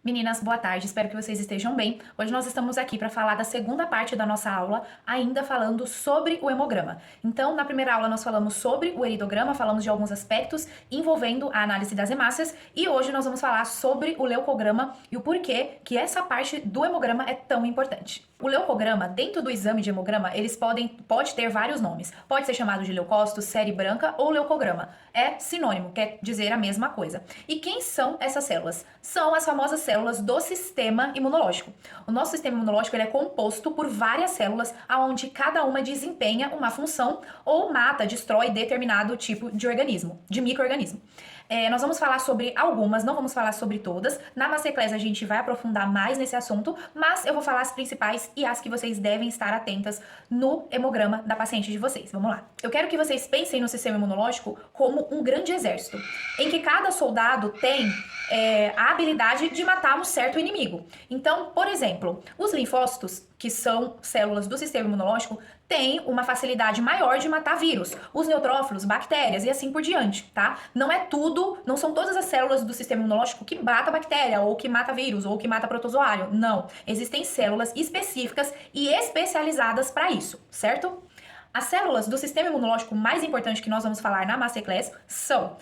Meninas, boa tarde, espero que vocês estejam bem. Hoje nós estamos aqui para falar da segunda parte da nossa aula, ainda falando sobre o hemograma. Então, na primeira aula nós falamos sobre o eridograma, falamos de alguns aspectos envolvendo a análise das hemácias, e hoje nós vamos falar sobre o leucograma e o porquê que essa parte do hemograma é tão importante. O leucograma, dentro do exame de hemograma, pode ter vários nomes. Pode ser chamado de leucócitos, série branca ou leucograma. É sinônimo, quer dizer a mesma coisa. E quem são essas células? São as famosas células do sistema imunológico. O nosso sistema imunológico ele é composto por várias células, onde cada uma desempenha uma função ou mata, destrói determinado tipo de organismo, de micro-organismo. Nós vamos falar sobre algumas, não vamos falar sobre todas. Na Masterclass a gente vai aprofundar mais nesse assunto, mas eu vou falar as principais e as que vocês devem estar atentas no hemograma da paciente de vocês. Vamos lá. Eu quero que vocês pensem no sistema imunológico como um grande exército, em que cada soldado tem a habilidade de matar um certo inimigo. Então, por exemplo, os linfócitos, que são células do sistema imunológico, têm uma facilidade maior de matar vírus, os neutrófilos, bactérias e assim por diante, tá? Não são todas as células do sistema imunológico que mata bactéria, ou que mata vírus, ou que mata protozoário. Não. Existem células específicas e especializadas para isso, certo? As células do sistema imunológico mais importante que nós vamos falar na Masterclass são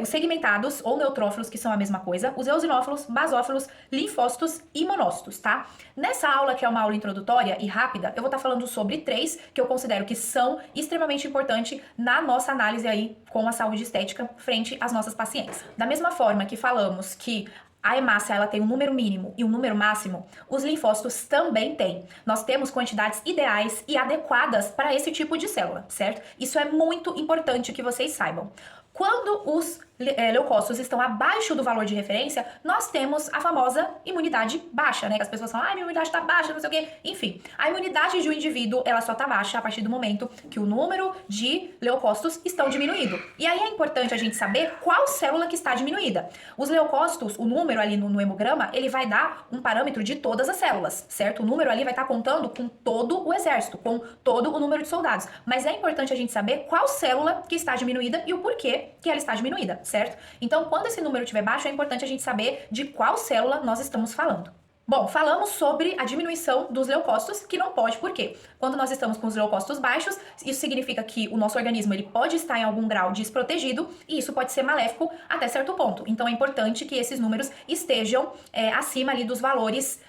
os segmentados ou neutrófilos, que são a mesma coisa, os eosinófilos, basófilos, linfócitos e monócitos, tá? Nessa aula, que é uma aula introdutória e rápida, eu vou estar falando sobre 3 que eu considero que são extremamente importantes na nossa análise aí com a saúde estética frente às nossas pacientes. Da mesma forma que falamos que a hemácia ela tem um número mínimo e um número máximo, os linfócitos também têm. Nós temos quantidades ideais e adequadas para esse tipo de célula, certo? Isso é muito importante que vocês saibam. Quando os leucócitos estão abaixo do valor de referência, nós temos a famosa imunidade baixa, né? Que as pessoas falam, minha imunidade tá baixa, não sei o quê. Enfim, a imunidade de um indivíduo, ela só tá baixa a partir do momento que o número de leucócitos estão diminuído. E aí é importante a gente saber qual célula que está diminuída. Os leucócitos, o número ali no hemograma, ele vai dar um parâmetro de todas as células, certo? O número ali vai estar contando com todo o exército, com todo o número de soldados. Mas é importante a gente saber qual célula que está diminuída e o porquê que ela está diminuída, certo? Então, quando esse número estiver baixo, é importante a gente saber de qual célula nós estamos falando. Bom, falamos sobre a diminuição dos leucócitos, que não pode, por quê? Quando nós estamos com os leucócitos baixos, isso significa que o nosso organismo ele pode estar em algum grau desprotegido e isso pode ser maléfico até certo ponto. Então é importante que esses números estejam acima ali dos valores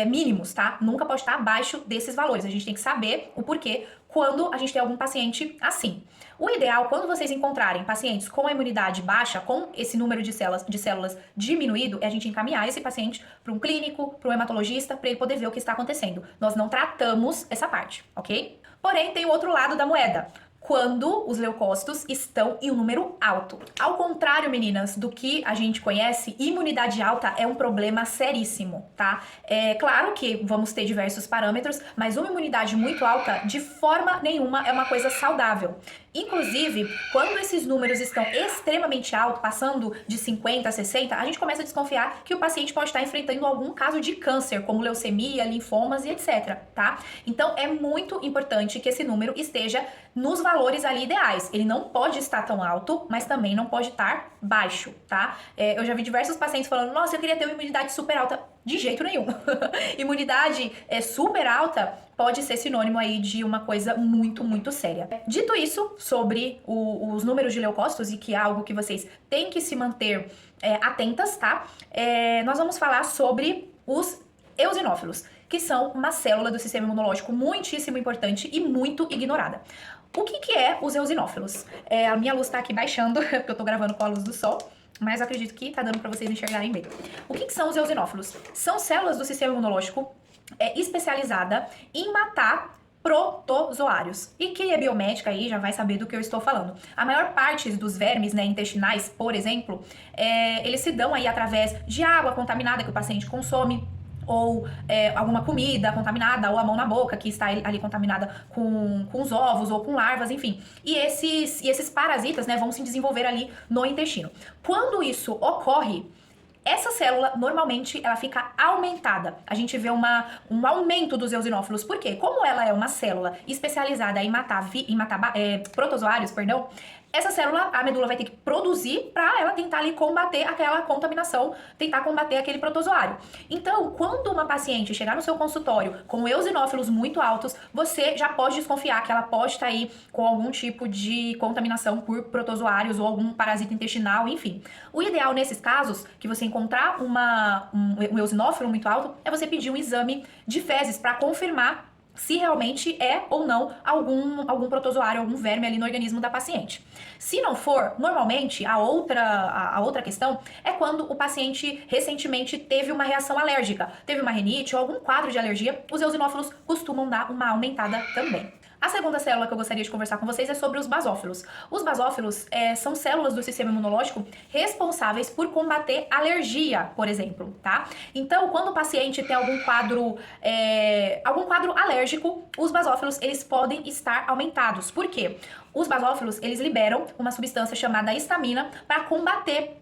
mínimos, tá? Nunca pode estar abaixo desses valores. A gente tem que saber o porquê quando a gente tem algum paciente assim. O ideal, quando vocês encontrarem pacientes com a imunidade baixa, com esse número de células diminuído, é a gente encaminhar esse paciente para um clínico, para um hematologista, para ele poder ver o que está acontecendo. Nós não tratamos essa parte, ok? Porém, tem o outro lado da moeda. Quando os leucócitos estão em um número alto. Ao contrário, meninas, do que a gente conhece, imunidade alta é um problema seríssimo, tá? É claro que vamos ter diversos parâmetros, mas uma imunidade muito alta, de forma nenhuma, é uma coisa saudável. Inclusive, quando esses números estão extremamente altos, passando de 50 a 60, a gente começa a desconfiar que o paciente pode estar enfrentando algum caso de câncer, como leucemia, linfomas e etc, tá? Então, é muito importante que esse número esteja nos valores ali ideais. Ele não pode estar tão alto, mas também não pode estar baixo, tá? Eu já vi diversos pacientes falando, nossa, eu queria ter uma imunidade super alta. De jeito nenhum. Imunidade super alta pode ser sinônimo aí de uma coisa muito, muito séria. Dito isso, sobre os números de leucócitos e que é algo que vocês têm que se manter atentas, tá? Nós vamos falar sobre os eosinófilos, que são uma célula do sistema imunológico muitíssimo importante e muito ignorada. O que é os eosinófilos? A minha luz tá aqui baixando, porque eu tô gravando com a luz do sol, mas eu acredito que tá dando pra vocês enxergarem bem. O que são os eosinófilos? São células do sistema imunológico especializada em matar protozoários. E quem é biomédica aí já vai saber do que eu estou falando. A maior parte dos vermes, né, intestinais, por exemplo, eles se dão aí através de água contaminada que o paciente consome, ou alguma comida contaminada, ou a mão na boca que está ali contaminada com os ovos ou com larvas, enfim. E esses parasitas, né, vão se desenvolver ali no intestino. Quando isso ocorre, essa célula, normalmente, ela fica aumentada. A gente vê um aumento dos eosinófilos. Por quê? Como ela é uma célula especializada em matar protozoários, essa célula, a medula vai ter que produzir para ela tentar ali combater aquela contaminação, tentar combater aquele protozoário. Então, quando uma paciente chegar no seu consultório com eosinófilos muito altos, você já pode desconfiar que ela pode estar aí com algum tipo de contaminação por protozoários ou algum parasita intestinal, enfim. O ideal nesses casos, que você encontrar um eosinófilo muito alto, é você pedir um exame de fezes para confirmar se realmente é ou não algum protozoário, algum verme ali no organismo da paciente. Se não for, normalmente a outra questão é quando o paciente recentemente teve uma reação alérgica, teve uma rinite ou algum quadro de alergia, os eosinófilos costumam dar uma aumentada também. A segunda célula que eu gostaria de conversar com vocês é sobre os basófilos. Os basófilos são células do sistema imunológico responsáveis por combater alergia, por exemplo, tá? Então, quando o paciente tem algum quadro alérgico, os basófilos, eles podem estar aumentados. Por quê? Os basófilos, eles liberam uma substância chamada histamina para combater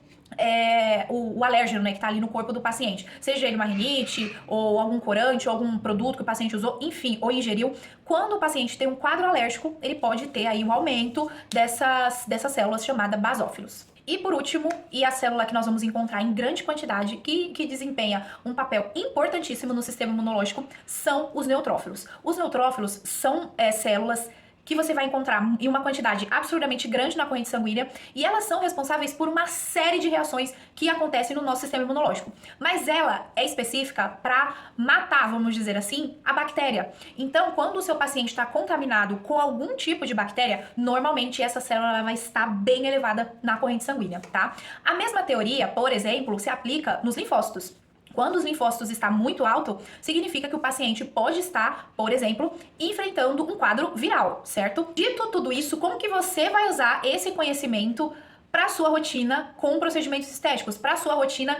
o alérgeno, né, que tá ali no corpo do paciente, seja ele uma rinite, ou algum corante, ou algum produto que o paciente usou, enfim, ou ingeriu. Quando o paciente tem um quadro alérgico, ele pode ter aí um aumento dessas células chamadas basófilos. E por último, e a célula que nós vamos encontrar em grande quantidade, que desempenha um papel importantíssimo no sistema imunológico, são os neutrófilos. Os neutrófilos são células que você vai encontrar em uma quantidade absurdamente grande na corrente sanguínea, e elas são responsáveis por uma série de reações que acontecem no nosso sistema imunológico. Mas ela é específica para matar, vamos dizer assim, a bactéria. Então, quando o seu paciente está contaminado com algum tipo de bactéria, normalmente essa célula vai estar bem elevada na corrente sanguínea, tá? A mesma teoria, por exemplo, se aplica nos linfócitos. Quando os linfócitos estão muito alto, significa que o paciente pode estar, por exemplo, enfrentando um quadro viral, certo? Dito tudo isso, como que você vai usar esse conhecimento para sua rotina com procedimentos estéticos, para sua rotina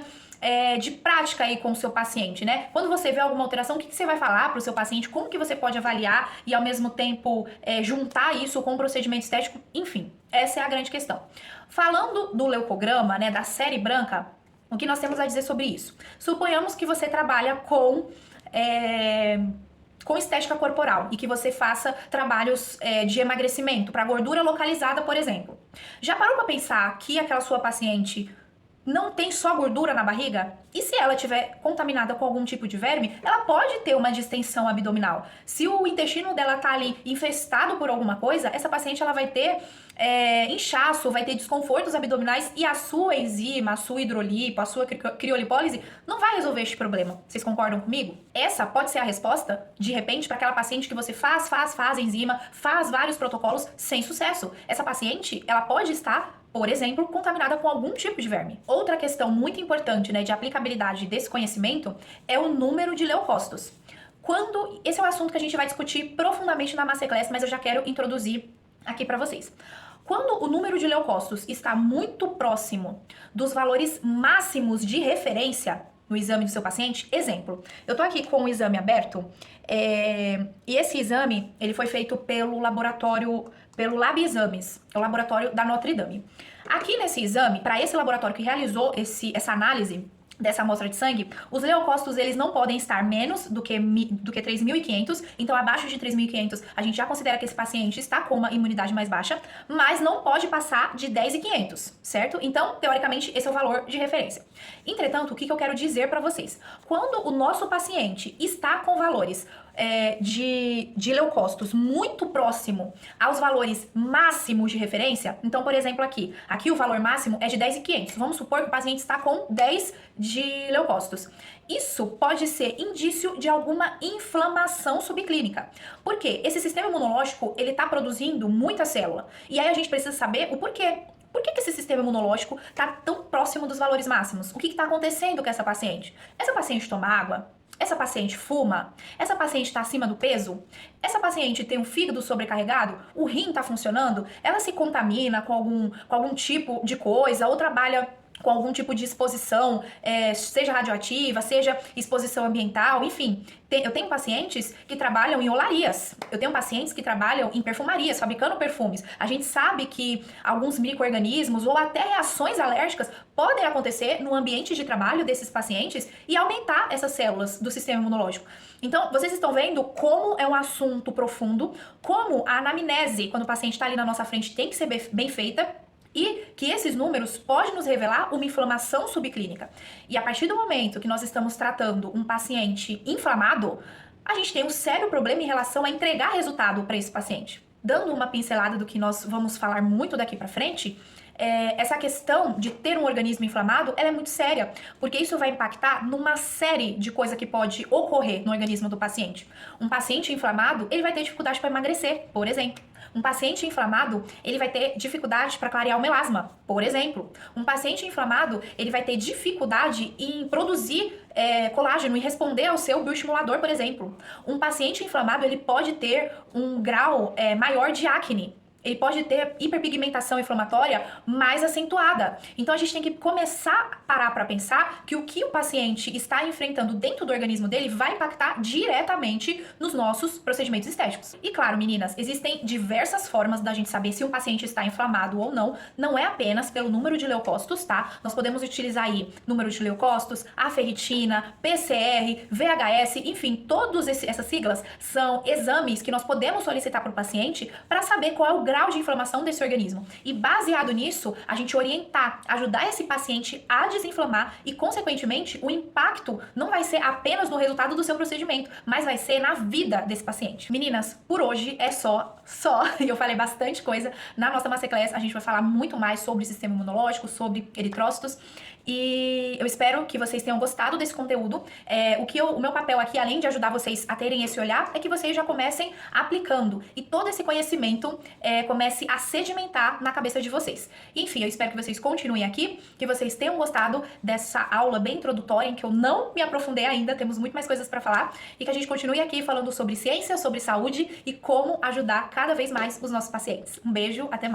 de prática aí com o seu paciente, né? Quando você vê alguma alteração, o que você vai falar para o seu paciente? Como que você pode avaliar e ao mesmo tempo juntar isso com o procedimento estético? Enfim, essa é a grande questão. Falando do leucograma, né, da série branca, o que nós temos a dizer sobre isso? Suponhamos que você trabalha com estética corporal e que você faça trabalhos de emagrecimento para gordura localizada, por exemplo. Já parou para pensar que aquela sua paciente não tem só gordura na barriga? E se ela estiver contaminada com algum tipo de verme, ela pode ter uma distensão abdominal. Se o intestino dela tá ali infestado por alguma coisa, essa paciente ela vai ter inchaço, vai ter desconfortos abdominais, e a sua enzima, a sua hidrolipo, a sua criolipólise não vai resolver este problema. Vocês concordam comigo? Essa pode ser a resposta, de repente, para aquela paciente que você faz enzima, faz vários protocolos sem sucesso. Essa paciente, ela pode estar, por exemplo, contaminada com algum tipo de verme. Outra questão muito importante, né, de aplicabilidade desse conhecimento é o número de leucócitos. Esse é um assunto que a gente vai discutir profundamente na Masterclass, mas eu já quero introduzir aqui para vocês. Quando o número de leucócitos está muito próximo dos valores máximos de referência no exame do seu paciente, exemplo, eu tô aqui com o exame aberto, e esse exame, ele foi feito pelo Lab Exames, o laboratório da Notre Dame. Aqui nesse exame, para esse laboratório que realizou essa análise dessa amostra de sangue, os leucócitos, eles não podem estar menos do que 3.500, então abaixo de 3.500 a gente já considera que esse paciente está com uma imunidade mais baixa, mas não pode passar de 10.500, certo? Então, teoricamente, esse é o valor de referência. Entretanto, o que eu quero dizer para vocês? Quando o nosso paciente está com valores de leucócitos muito próximo aos valores máximos de referência, então, por exemplo, aqui o valor máximo é de 10.500. Vamos supor que o paciente está com 10 de leucócitos. Isso pode ser indício de alguma inflamação subclínica. Por quê? Esse sistema imunológico, ele está produzindo muita célula. E aí a gente precisa saber o porquê. Por que esse sistema imunológico está tão próximo dos valores máximos? O que está acontecendo com essa paciente? Essa paciente toma água? Essa paciente fuma? Essa paciente está acima do peso? Essa paciente tem um fígado sobrecarregado? O rim está funcionando? Ela se contamina com algum tipo de coisa ou trabalha com algum tipo de exposição, seja radioativa, seja exposição ambiental, enfim. Eu tenho pacientes que trabalham em olarias, eu tenho pacientes que trabalham em perfumarias, fabricando perfumes. A gente sabe que alguns micro-organismos ou até reações alérgicas podem acontecer no ambiente de trabalho desses pacientes e aumentar essas células do sistema imunológico. Então, vocês estão vendo como é um assunto profundo, como a anamnese, quando o paciente está ali na nossa frente, tem que ser bem feita. E que esses números podem nos revelar uma inflamação subclínica. E a partir do momento que nós estamos tratando um paciente inflamado, a gente tem um sério problema em relação a entregar resultado para esse paciente. Dando uma pincelada do que nós vamos falar muito daqui para frente, essa questão de ter um organismo inflamado, ela é muito séria, porque isso vai impactar numa série de coisas que pode ocorrer no organismo do paciente. Um paciente inflamado, ele vai ter dificuldade para emagrecer, por exemplo. Um paciente inflamado, ele vai ter dificuldade para clarear o melasma, por exemplo. Um paciente inflamado, ele vai ter dificuldade em produzir colágeno e responder ao seu bioestimulador, por exemplo. Um paciente inflamado, ele pode ter um grau maior de acne. Ele pode ter hiperpigmentação inflamatória mais acentuada. Então a gente tem que começar a parar para pensar que o que o paciente está enfrentando dentro do organismo dele vai impactar diretamente nos nossos procedimentos estéticos. E claro, meninas, existem diversas formas da gente saber se um paciente está inflamado ou não. Não é apenas pelo número de leucócitos, tá? Nós podemos utilizar aí número de leucócitos, a ferritina, PCR, VHS, enfim, todas essas siglas são exames que nós podemos solicitar para o paciente para saber qual é o grau de inflamação desse organismo. E baseado nisso, a gente orientar, ajudar esse paciente a desinflamar e, consequentemente, o impacto não vai ser apenas no resultado do seu procedimento, mas vai ser na vida desse paciente. Meninas, por hoje é só. Eu falei bastante coisa. Na nossa Masterclass, a gente vai falar muito mais sobre o sistema imunológico, sobre eritrócitos. E eu espero que vocês tenham gostado desse conteúdo. O meu papel aqui, além de ajudar vocês a terem esse olhar, é que vocês já comecem aplicando. E todo esse conhecimento comece a sedimentar na cabeça de vocês. Enfim, eu espero que vocês continuem aqui, que vocês tenham gostado dessa aula bem introdutória, em que eu não me aprofundei ainda, temos muito mais coisas para falar, e que a gente continue aqui falando sobre ciência, sobre saúde e como ajudar cada vez mais os nossos pacientes. Um beijo, até mais!